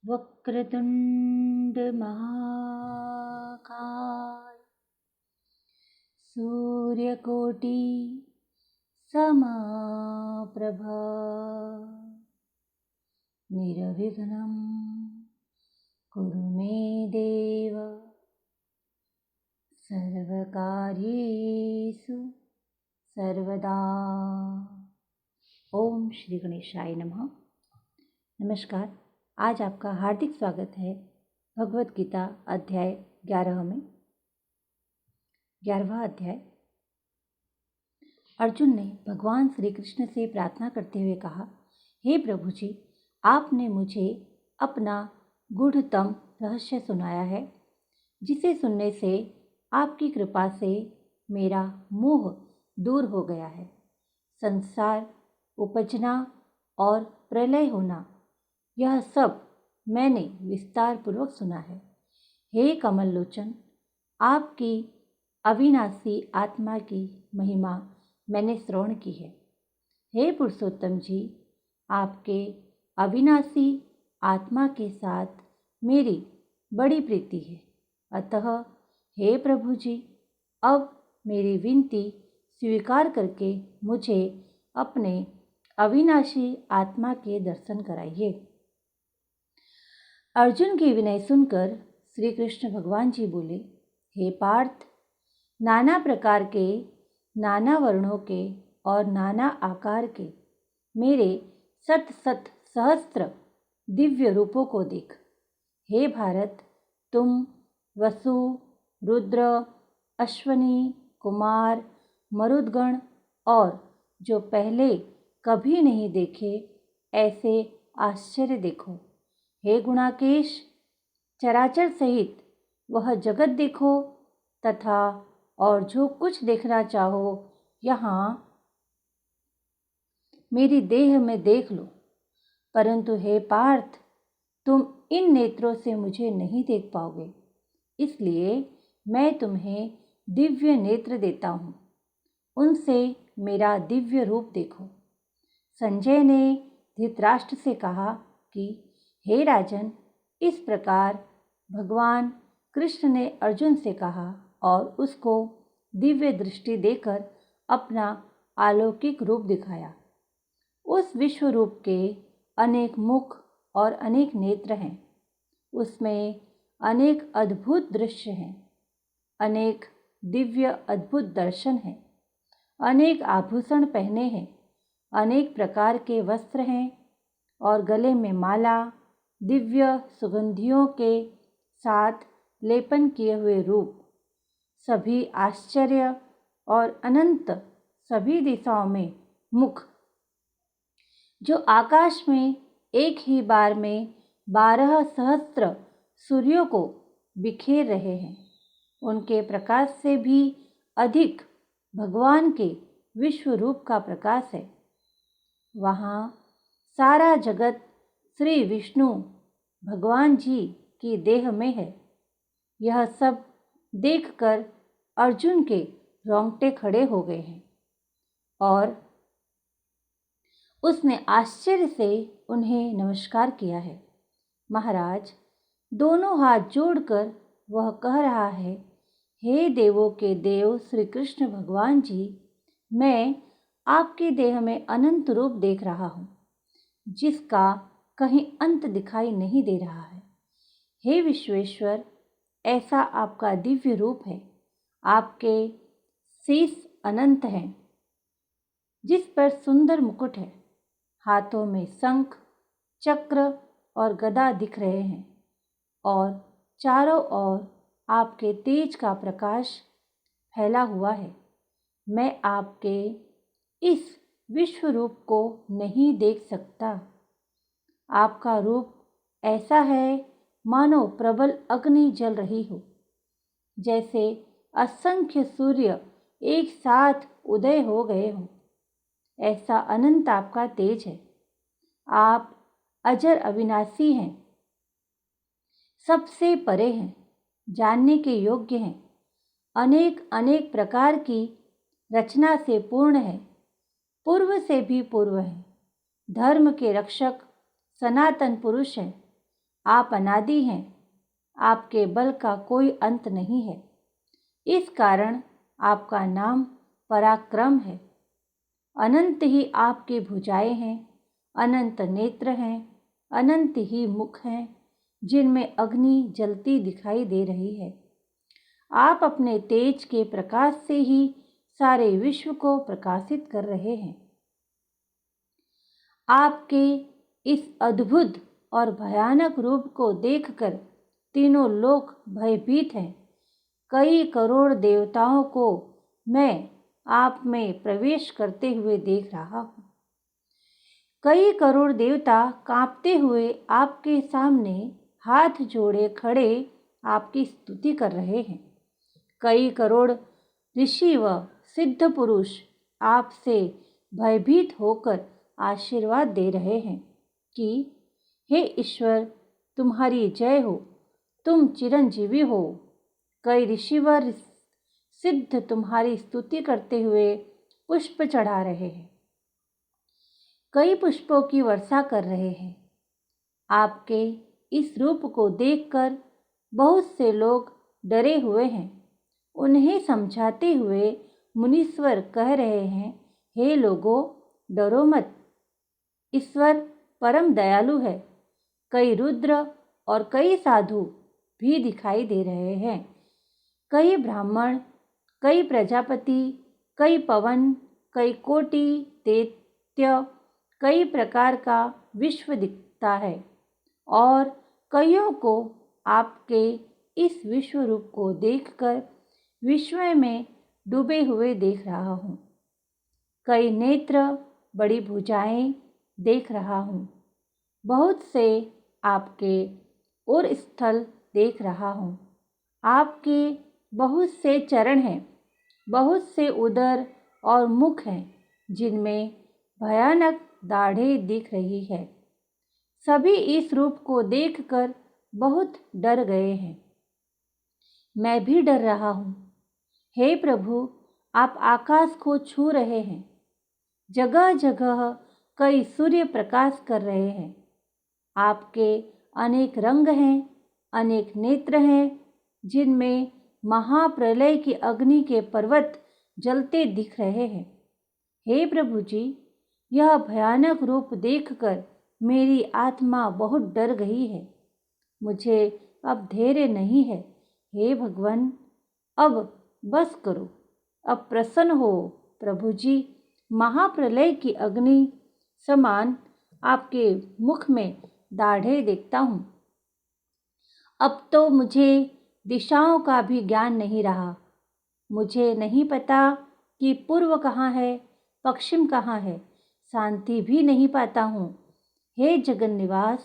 वक्रतुंड महाकाय सूर्यकोटि समाप्रभा निर्विघ्नं कुरु मे देव सर्वकार्येषु सर्वदा। ओम श्री गणेशाय नमः। नमस्कार। आज आपका हार्दिक स्वागत है भगवत गीता अध्याय 11 में। 11वां अध्याय। अर्जुन ने भगवान श्री कृष्ण से प्रार्थना करते हुए कहा, हे प्रभु जी, आपने मुझे अपना गूढ़तम रहस्य सुनाया है, जिसे सुनने से आपकी कृपा से मेरा मोह दूर हो गया है। संसार उपजना और प्रलय होना, यह सब मैंने विस्तार पूर्वक सुना है। हे कमल लोचन, आपकी अविनाशी आत्मा की महिमा मैंने श्रवण की है। हे पुरुषोत्तम जी, आपके अविनाशी आत्मा के साथ मेरी बड़ी प्रीति है। अतः हे प्रभु जी, अब मेरी विनती स्वीकार करके मुझे अपने अविनाशी आत्मा के दर्शन कराइए। अर्जुन की विनय सुनकर श्री कृष्ण भगवान जी बोले, हे पार्थ, नाना प्रकार के, नाना वर्णों के और नाना आकार के मेरे सत सत सहस्त्र दिव्य रूपों को देख। हे भारत, तुम वसु, रुद्र, अश्वनी, कुमार, मरुदगण और जो पहले कभी नहीं देखे ऐसे आश्चर्य देखो। हे गुणाकेश, चराचर सहित वह जगत देखो तथा और जो कुछ देखना चाहो यहाँ मेरी देह में देख लो। परंतु हे पार्थ, तुम इन नेत्रों से मुझे नहीं देख पाओगे, इसलिए मैं तुम्हें दिव्य नेत्र देता हूँ। उनसे मेरा दिव्य रूप देखो। संजय ने धृतराष्ट्र से कहा कि हे राजन, इस प्रकार भगवान कृष्ण ने अर्जुन से कहा और उसको दिव्य दृष्टि देकर अपना अलौकिक रूप दिखाया। उस विश्व रूप के अनेक मुख और अनेक नेत्र हैं। उसमें अनेक अद्भुत दृश्य हैं, अनेक दिव्य अद्भुत दर्शन हैं, अनेक आभूषण पहने हैं, अनेक प्रकार के वस्त्र हैं और गले में माला, दिव्य सुगंधियों के साथ लेपन किए हुए रूप, सभी आश्चर्य और अनंत सभी दिशाओं में मुख, जो आकाश में एक ही बार में 12 सहस्त्र सूर्यों को बिखेर रहे हैं। उनके प्रकाश से भी अधिक भगवान के विश्व रूप का प्रकाश है। वहाँ सारा जगत श्री विष्णु भगवान जी की देह में है। यह सब देखकर अर्जुन के रोंगटे खड़े हो गए हैं और उसने आश्चर्य से उन्हें नमस्कार किया है। महाराज, दोनों हाथ जोड़कर वह कह रहा है, हे देवों के देव श्री कृष्ण भगवान जी, मैं आपकी देह में अनंत रूप देख रहा हूँ, जिसका कहीं अंत दिखाई नहीं दे रहा है। हे विश्वेश्वर, ऐसा आपका दिव्य रूप है। आपके शीश अनंत हैं, जिस पर सुंदर मुकुट है। हाथों में शंख, चक्र और गदा दिख रहे हैं और चारों ओर आपके तेज का प्रकाश फैला हुआ है। मैं आपके इस विश्व रूप को नहीं देख सकता। आपका रूप ऐसा है मानो प्रबल अग्नि जल रही हो, जैसे असंख्य सूर्य एक साथ उदय हो गए हों। ऐसा अनंत आपका तेज है। आप अजर अविनाशी हैं, सबसे परे हैं, जानने के योग्य हैं, अनेक अनेक प्रकार की रचना से पूर्ण है। पूर्व से भी पूर्व हैं। धर्म के रक्षक सनातन पुरुष हैं। आप अनादि हैं। आपके बल का कोई अंत नहीं है। इस कारण आपका नाम पराक्रम है। अनंत ही आपकी भुजाएं हैं, अनंत नेत्र हैं, अनंत ही मुख हैं जिनमें अग्नि जलती दिखाई दे रही है। आप अपने तेज के प्रकाश से ही सारे विश्व को प्रकाशित कर रहे हैं। आपके इस अद्भुत और भयानक रूप को देखकर तीनों लोक भयभीत हैं। कई करोड़ देवताओं को मैं आप में प्रवेश करते हुए देख रहा हूँ। कई करोड़ देवता कांपते हुए आपके सामने हाथ जोड़े खड़े आपकी स्तुति कर रहे हैं। कई करोड़ ऋषि व सिद्ध पुरुष आपसे भयभीत होकर आशीर्वाद दे रहे हैं कि हे ईश्वर, तुम्हारी जय हो, तुम चिरंजीवी हो। कई ऋषिवर सिद्ध तुम्हारी स्तुति करते हुए पुष्प चढ़ा रहे हैं, कई पुष्पों की वर्षा कर रहे हैं। आपके इस रूप को देखकर बहुत से लोग डरे हुए हैं। उन्हें समझाते हुए मुनीश्वर कह रहे हैं, हे लोगों, डरो मत, ईश्वर परम दयालु है। कई रुद्र और कई साधु भी दिखाई दे रहे हैं। कई ब्राह्मण, कई प्रजापति, कई पवन, कई कोटि दैत्य, कई प्रकार का विश्व दिखता है और कईयों को आपके इस विश्व रूप को देखकर विस्मय में डूबे हुए देख रहा हूँ। कई नेत्र, बड़ी भुजाएं देख रहा हूँ। बहुत से आपके और स्थल देख रहा हूँ। आपके बहुत से चरण हैं, बहुत से उदर और मुख हैं जिनमें भयानक दाढ़ें दिख रही है। सभी इस रूप को देखकर बहुत डर गए हैं। मैं भी डर रहा हूँ। हे प्रभु, आप आकाश को छू रहे हैं। जगह जगह कई सूर्य प्रकाश कर रहे हैं। आपके अनेक रंग हैं, अनेक नेत्र हैं जिनमें महाप्रलय की अग्नि के पर्वत जलते दिख रहे हैं। हे प्रभु जी, यह भयानक रूप देखकर मेरी आत्मा बहुत डर गई है। मुझे अब धैर्य नहीं है। हे भगवान, अब बस करो, अब प्रसन्न हो प्रभु जी। महाप्रलय की अग्नि समान आपके मुख में दाढ़ें देखता हूँ। अब तो मुझे दिशाओं का भी ज्ञान नहीं रहा। मुझे नहीं पता कि पूर्व कहाँ है, पश्चिम कहाँ है। शांति भी नहीं पाता हूँ। हे जगन निवास,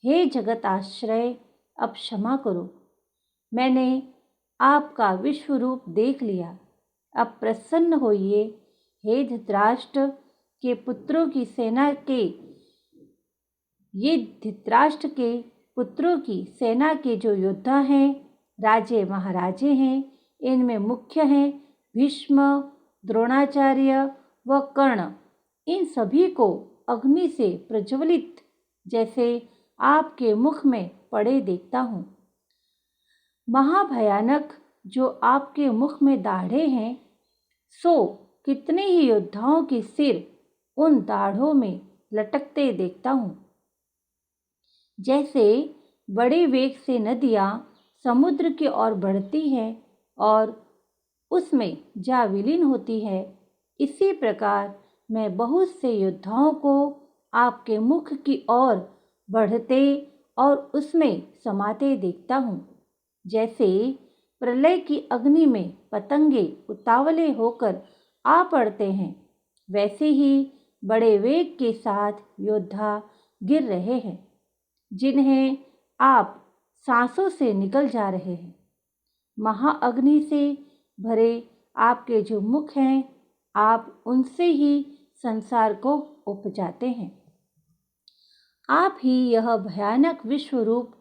हे जगत आश्रय, अब क्षमा करो। मैंने आपका विश्व रूप देख लिया। अब प्रसन्न होइए। हे धृतराष्ट्र के पुत्रों की सेना के ये धृतराष्ट्र के पुत्रों की सेना के जो योद्धा हैं, राजे महाराजे हैं, इनमें मुख्य हैं भीष्म, द्रोणाचार्य व कर्ण। इन सभी को अग्नि से प्रज्वलित जैसे आपके मुख में पड़े देखता हूँ। महाभयानक जो आपके मुख में दाढ़ें हैं, सो कितने ही योद्धाओं के सिर उन दाढ़ों में लटकते देखता हूँ। जैसे बड़े वेग से नदियाँ समुद्र की ओर बढ़ती हैं और उसमें जा विलीन होती है, इसी प्रकार मैं बहुत से योद्धाओं को आपके मुख की ओर बढ़ते और उसमें समाते देखता हूँ। जैसे प्रलय की अग्नि में पतंगे उतावले होकर आ पड़ते हैं, वैसे ही बड़े वेग के साथ योद्धा गिर रहे हैं, जिन्हें आप सांसों से निकल जा रहे हैं। महाअग्नि से भरे आपके जो मुख हैं, आप उनसे ही संसार को उपजाते हैं। आप ही यह भयानक विश्व रूप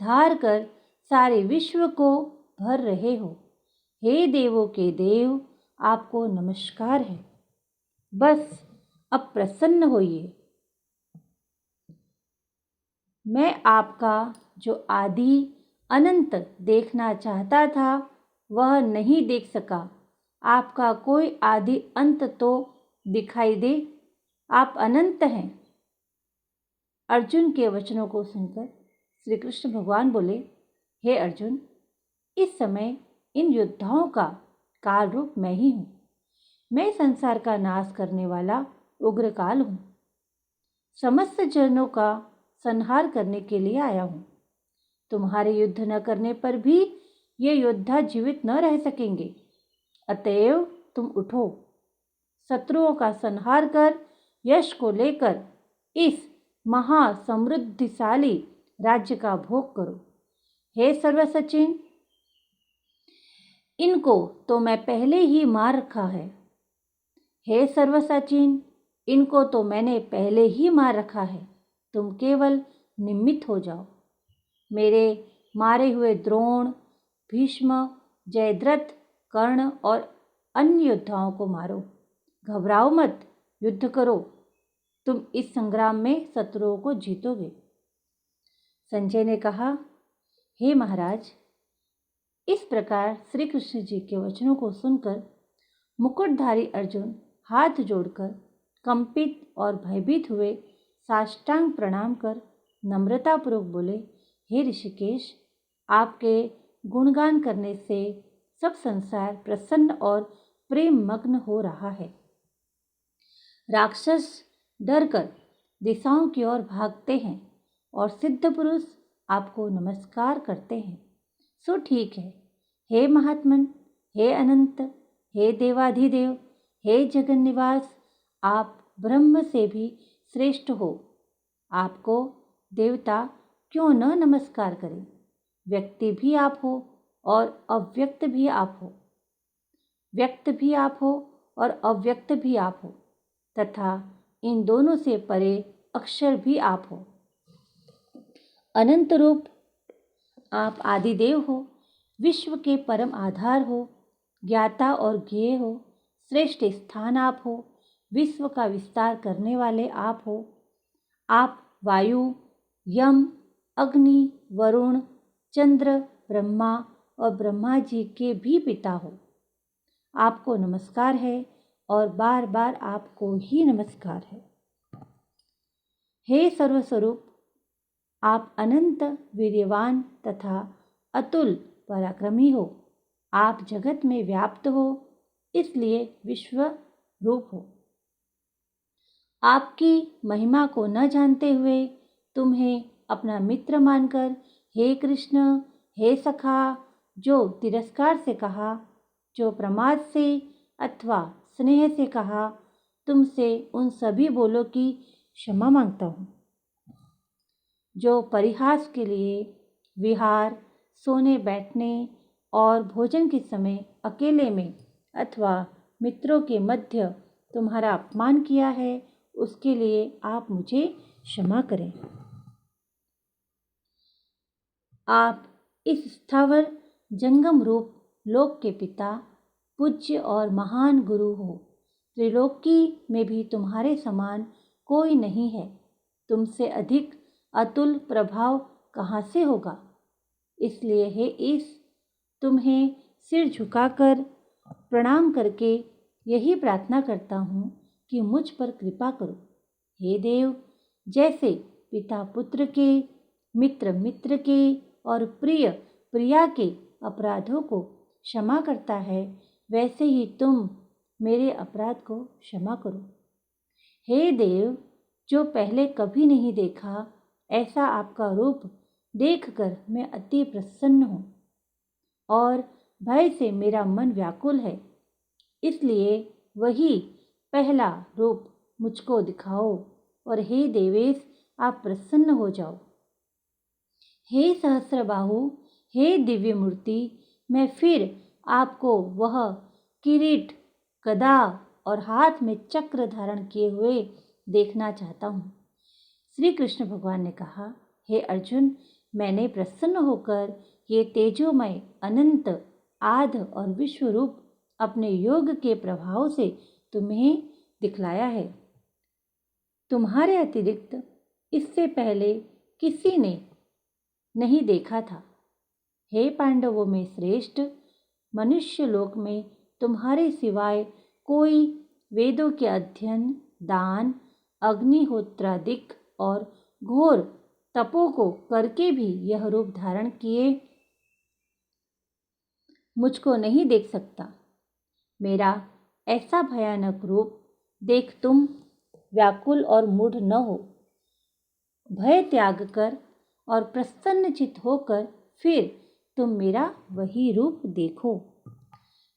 धार कर सारे विश्व को भर रहे हो। हे देवों के देव, आपको नमस्कार है। बस अब प्रसन्न होइए। मैं आपका जो आदि अनंत देखना चाहता था वह नहीं देख सका। आपका कोई आदि अंत तो दिखाई दे, आप अनंत हैं। अर्जुन के वचनों को सुनकर श्री कृष्ण भगवान बोले, हे अर्जुन, इस समय इन योद्धाओं का काल रूप मैं ही हूँ। मैं संसार का नाश करने वाला उग्रकाल हूँ। समस्त जनों का संहार करने के लिए आया हूँ। तुम्हारे युद्ध न करने पर भी ये योद्धा जीवित न रह सकेंगे। अतएव तुम उठो, शत्रुओं का संहार कर यश को लेकर इस महासमृद्धिशाली राज्य का भोग करो। हे सर्वसचिन, इनको तो मैं पहले ही मार रखा है। हे सर्वसचिन, इनको तो मैंने पहले ही मार रखा है। तुम केवल निमित्त हो जाओ। मेरे मारे हुए द्रोण, भीष्म, जयद्रथ, कर्ण और अन्य योद्धाओं को मारो। घबराओ मत, युद्ध करो। तुम इस संग्राम में शत्रुओं को जीतोगे। संजय ने कहा, हे महाराज, इस प्रकार श्री कृष्ण जी के वचनों को सुनकर मुकुटधारी अर्जुन हाथ जोड़कर कंपित और भयभीत हुए साष्टांग प्रणाम कर नम्रतापूर्वक बोले, हे ऋषिकेश, आपके गुणगान करने से सब संसार प्रसन्न और प्रेम मग्न हो रहा है। राक्षस डरकर दिशाओं की ओर भागते हैं और सिद्ध पुरुष आपको नमस्कार करते हैं। सो ठीक है, हे महात्मन, हे अनंत, हे देवाधिदेव, हे जगन्निवास, आप ब्रह्म से भी श्रेष्ठ हो। आपको देवता क्यों न नमस्कार करें। व्यक्ति भी आप हो और अव्यक्त भी आप हो। व्यक्त भी आप हो और अव्यक्त भी आप हो, तथा इन दोनों से परे अक्षर भी आप हो। अनंत रूप आप आदिदेव हो, विश्व के परम आधार हो, ज्ञाता और ज्ञेय हो, श्रेष्ठ स्थान आप हो, विश्व का विस्तार करने वाले आप हो। आप वायु, यम, अग्नि, वरुण, चंद्र, ब्रह्मा और ब्रह्मा जी के भी पिता हो। आपको नमस्कार है और बार बार आपको ही नमस्कार है। हे सर्वस्वरूप, आप अनंत वीर्यवान तथा अतुल पराक्रमी हो। आप जगत में व्याप्त हो, इसलिए विश्व रूप हो। आपकी महिमा को न जानते हुए तुम्हें अपना मित्र मानकर हे कृष्ण, हे सखा, जो तिरस्कार से कहा, जो प्रमाद से अथवा स्नेह से कहा, तुमसे उन सभी बोलों की क्षमा मांगता हूँ। जो परिहास के लिए विहार, सोने बैठने और भोजन के समय अकेले में अथवा मित्रों के मध्य तुम्हारा अपमान किया है, उसके लिए आप मुझे क्षमा करें। आप इस स्थावर जंगम रूप लोक के पिता, पूज्य और महान गुरु हो। त्रिलोकी में भी तुम्हारे समान कोई नहीं है। तुमसे अधिक अतुल प्रभाव कहाँ से होगा। इसलिए हे ईश, तुम्हें सिर झुकाकर प्रणाम करके यही प्रार्थना करता हूँ कि मुझ पर कृपा करो। हे देव, जैसे पिता पुत्र के, मित्र मित्र के और प्रिय प्रिया के अपराधों को क्षमा करता है, वैसे ही तुम मेरे अपराध को क्षमा करो। हे देव, जो पहले कभी नहीं देखा ऐसा आपका रूप देखकर मैं अति प्रसन्न हूँ और भय से मेरा मन व्याकुल है। इसलिए वही पहला रूप मुझको दिखाओ और हे देवेश, आप प्रसन्न हो जाओ। हे सहस्रबाहु, हे दिव्य मूर्ति, मैं फिर आपको वह किरीट, गदा और हाथ में चक्र धारण किए हुए देखना चाहता हूँ। श्री कृष्ण भगवान ने कहा, हे अर्जुन, मैंने प्रसन्न होकर ये तेजोमय अनंत आध और विश्व रूप अपने योग के प्रभाव से तुम्हें दिखलाया है। तुम्हारे अतिरिक्त इससे पहले किसी ने नहीं देखा था। हे पांडवों में श्रेष्ठ, मनुष्य लोक में तुम्हारे सिवाय कोई वेदों के अध्ययन, दान, अग्निहोत्रादिक और घोर तपों को करके भी यह रूप धारण किए मुझको नहीं देख सकता। मेरा ऐसा भयानक रूप देख तुम व्याकुल और मूढ़ न हो। भय त्याग कर और प्रसन्नचित होकर फिर तुम मेरा वही रूप देखो।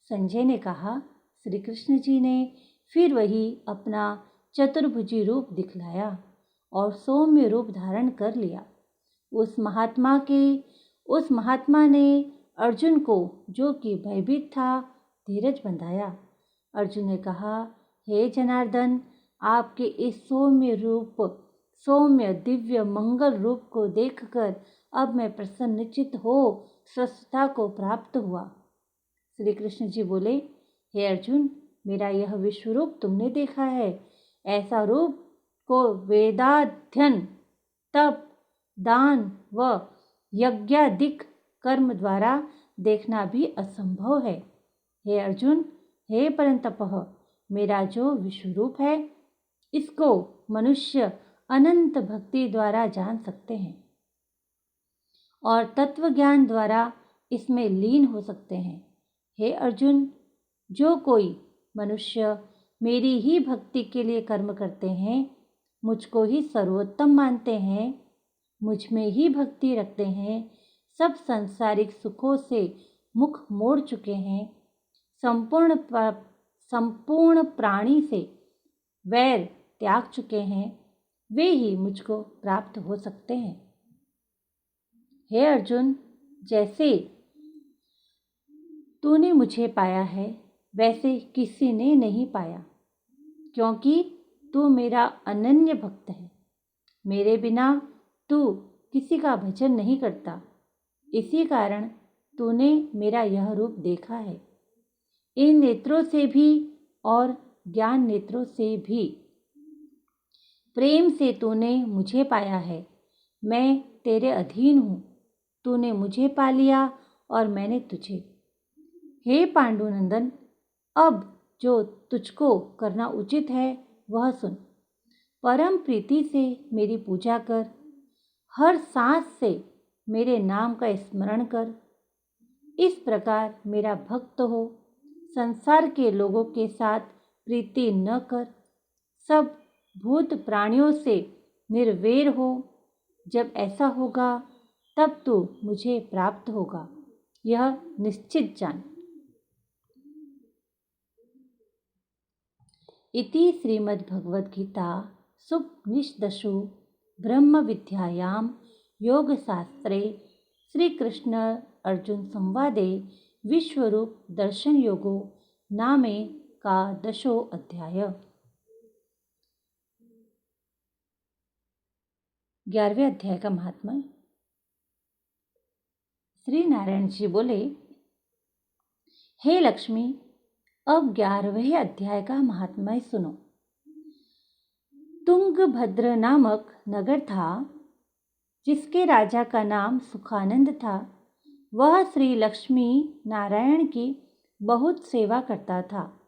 संजय ने कहा, श्री कृष्ण जी ने फिर वही अपना चतुर्भुजी रूप दिखलाया और सौम्य रूप धारण कर लिया। उस महात्मा ने अर्जुन को, जो कि भयभीत था, धीरज बंधाया। अर्जुन ने कहा, हे जनार्दन, आपके इस सौम्य दिव्य मंगल रूप को देखकर अब मैं प्रसन्नचित हो स्वस्थता को प्राप्त हुआ। श्री कृष्ण जी बोले, हे अर्जुन, मेरा यह विश्व रूप तुमने देखा है। ऐसा रूप को वेदाध्ययन, तप, दान व यज्ञादिक कर्म द्वारा देखना भी असंभव है। हे अर्जुन, हे परंतपः, मेरा जो विश्व रूप है, इसको मनुष्य अनंत भक्ति द्वारा जान सकते हैं और तत्व ज्ञान द्वारा इसमें लीन हो सकते हैं। हे अर्जुन, जो कोई मनुष्य मेरी ही भक्ति के लिए कर्म करते हैं, मुझको ही सर्वोत्तम मानते हैं, मुझ में ही भक्ति रखते हैं, सब सांसारिक सुखों से मुख मोड़ चुके हैं, संपूर्ण प्राणी से वैर त्याग चुके हैं, वे ही मुझको प्राप्त हो सकते हैं। हे अर्जुन, जैसे तूने मुझे पाया है, वैसे किसी ने नहीं पाया, क्योंकि तू मेरा अनन्य भक्त है। मेरे बिना तू किसी का भजन नहीं करता, इसी कारण तूने मेरा यह रूप देखा है। इन नेत्रों से भी और ज्ञान नेत्रों से भी प्रेम से तूने मुझे पाया है। मैं तेरे अधीन हूँ, तूने मुझे पा लिया और मैंने तुझे। हे पांडुनंदन, अब जो तुझको करना उचित है वह सुन। परम प्रीति से मेरी पूजा कर, हर सांस से मेरे नाम का स्मरण कर। इस प्रकार मेरा भक्त हो, संसार के लोगों के साथ प्रीति न कर, सब भूत प्राणियों से निर्वैर हो। जब ऐसा होगा तब तू मुझे प्राप्त होगा, यह निश्चित जान। इति श्रीमद्भगवद्गीता सुपनिषदसु ब्रह्म विद्यायां योगशास्त्रे श्रीकृष्ण अर्जुन संवादे विश्वरूप दर्शन योगो नामे का 10वां अध्याय। 11वें अध्याय का महात्मा। श्री नारायण जी बोले, हे लक्ष्मी, अब 11वें अध्याय का महात्मा सुनो। तुंगभद्र नामक नगर था, जिसके राजा का नाम सुखानंद था। वह श्री लक्ष्मी नारायण की बहुत सेवा करता था।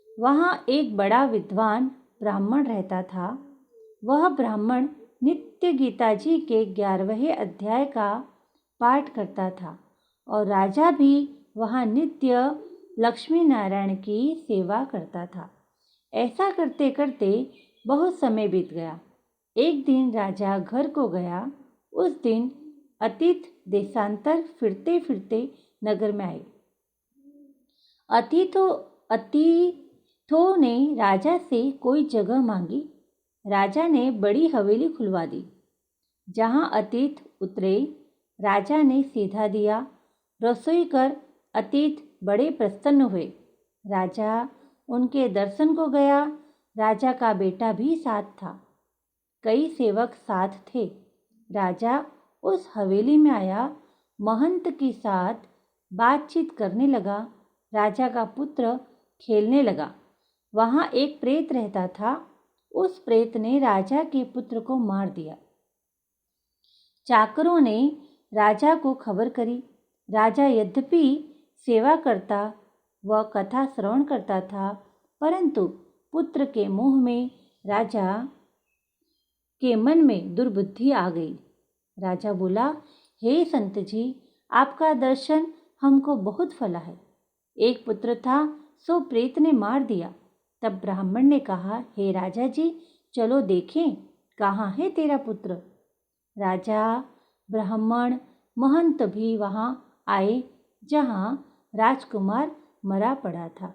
वहाँ एक बड़ा विद्वान ब्राह्मण रहता था। वह ब्राह्मण नित्य गीता जी के 11वें अध्याय का पाठ करता था और राजा भी वहाँ नित्य लक्ष्मी नारायण की सेवा करता था। ऐसा करते करते बहुत समय बीत गया। एक दिन राजा घर को गया। उस दिन अतीत देशांतर फिरते फिरते नगर में आए। अतीतों ने राजा से कोई जगह मांगी। राजा ने बड़ी हवेली खुलवा दी। जहाँ अतीत उतरे, राजा ने सीधा दिया। रसोई कर अतीत बड़े प्रसन्न हुए। राजा उनके दर्शन को गया। राजा का बेटा भी साथ था। कई सेवक साथ थे। राजा उस हवेली में आया, महंत के साथ बातचीत करने लगा। राजा का पुत्र खेलने लगा। वहाँ एक प्रेत रहता था। उस प्रेत ने राजा के पुत्र को मार दिया। चाकरों ने राजा को खबर करी। राजा यद्यपि सेवा करता व कथा श्रवण करता था, परंतु पुत्र के मोह में राजा के मन में दुर्बुद्धि आ गई। राजा बोला, हे संत जी, आपका दर्शन हमको बहुत फला है। एक पुत्र था, सो प्रेत ने मार दिया। तब ब्राह्मण ने कहा, हे राजा जी, चलो देखें कहाँ है तेरा पुत्र। राजा, ब्राह्मण, महंत भी वहाँ आए जहाँ राजकुमार मरा पड़ा था।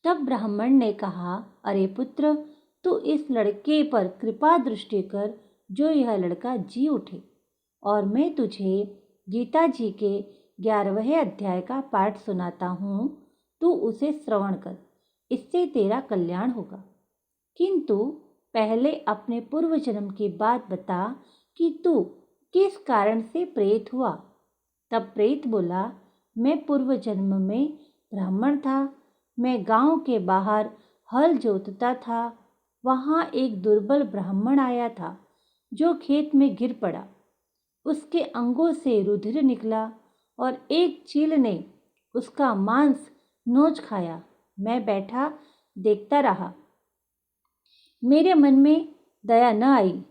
तब ब्राह्मण ने कहा, अरे पुत्र, तू इस लड़के पर कृपा दृष्टि कर, जो यह लड़का जी उठे, और मैं तुझे गीता जी के 11वें अध्याय का पाठ सुनाता हूँ। तू उसे श्रवण कर, इससे तेरा कल्याण होगा। किंतु पहले अपने पूर्व जन्म की बात बता कि तू किस कारण से प्रेत हुआ। तब प्रेत बोला, मैं पूर्व जन्म में ब्राह्मण था। मैं गांव के बाहर हल जोतता था। वहाँ एक दुर्बल ब्राह्मण आया था, जो खेत में गिर पड़ा। उसके अंगों से रुधिर निकला और एक चील ने उसका मांस नोच खाया। मैं बैठा देखता रहा। मेरे मन में दया न आई।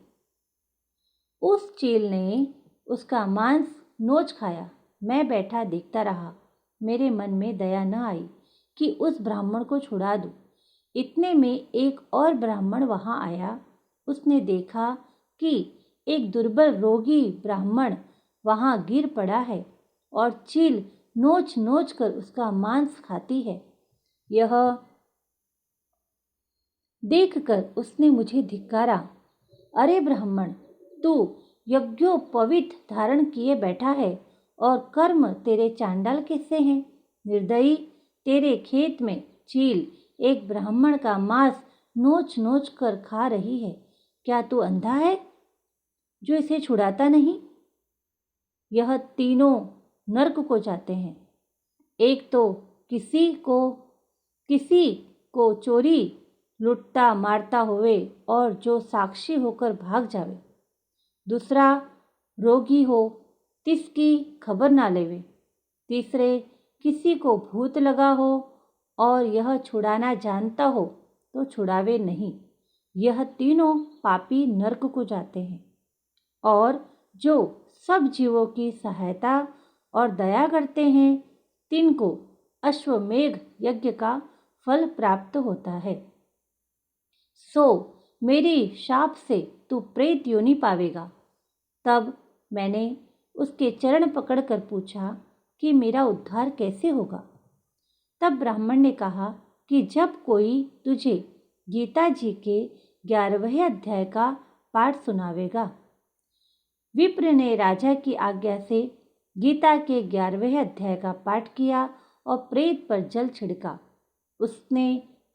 उस चील ने उसका मांस नोच खाया। मैं बैठा देखता रहा। मेरे मन में दया न आई कि उस ब्राह्मण को छुड़ा दूं। इतने में एक और ब्राह्मण वहां आया। उसने देखा कि एक दुर्बल रोगी ब्राह्मण वहां गिर पड़ा है और चील नोच नोच कर उसका मांस खाती है। यह देखकर उसने मुझे धिक्कारा। अरे ब्राह्मण, तू यज्ञोपवीत धारण किए बैठा है और कर्म तेरे चांडाल किससे हैं? निर्दयी, तेरे खेत में चील एक ब्राह्मण का मांस नोच नोच कर खा रही है। क्या तू अंधा है जो इसे छुड़ाता नहीं? यह तीनों नरक को जाते हैं। एक तो किसी को चोरी लुटता मारता होवे और जो साक्षी होकर भाग जावे। दूसरा रोगी हो, तिसकी खबर ना लेवे। तीसरे किसी को भूत लगा हो और यह छुड़ाना जानता हो तो छुड़ावे नहीं। यह तीनों पापी नरक को जाते हैं। और जो सब जीवों की सहायता और दया करते हैं, तिनको अश्वमेघ यज्ञ का फल प्राप्त होता है। सो मेरी शाप से तू प्रेत योनि पावेगा। तब मैंने उसके चरण पकड़कर पूछा कि मेरा उद्धार कैसे होगा। तब ब्राह्मण ने कहा कि जब कोई तुझे गीता जी के 11वें अध्याय का पाठ सुनावेगा। विप्र ने राजा की आज्ञा से गीता के 11वें अध्याय का पाठ किया और प्रेत पर जल छिड़का। उसने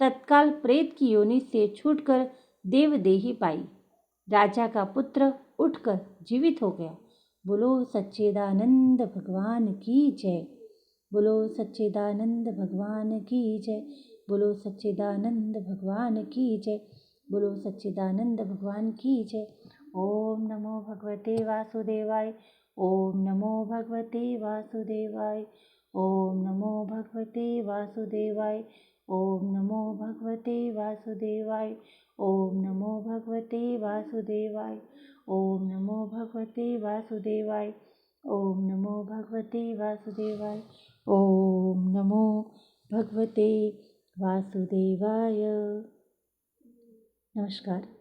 तत्काल प्रेत की योनि से छूटकर देवदेही पाई। राजा का पुत्र उठकर जीवित हो गया। बोलो सच्चिदानंद भगवान की जय। बोलो सच्चिदानंद भगवान की जय। बोलो सच्चिदानंद भगवान की जय। बोलो सच्चिदानंद भगवान की जय। ओम नमो भगवते वासुदेवाय। ओम नमो भगवते वासुदेवाय। ओम नमो भगवते वासुदेवाय। ओम नमो भगवते वासुदेवाय। ओम नमो भगवते वासुदेवाय। ओम नमो भगवते वासुदेवाय। ओम नमो भगवते वासुदेवाय। ओम नमो भगवते वासुदेवाय। नमस्कार।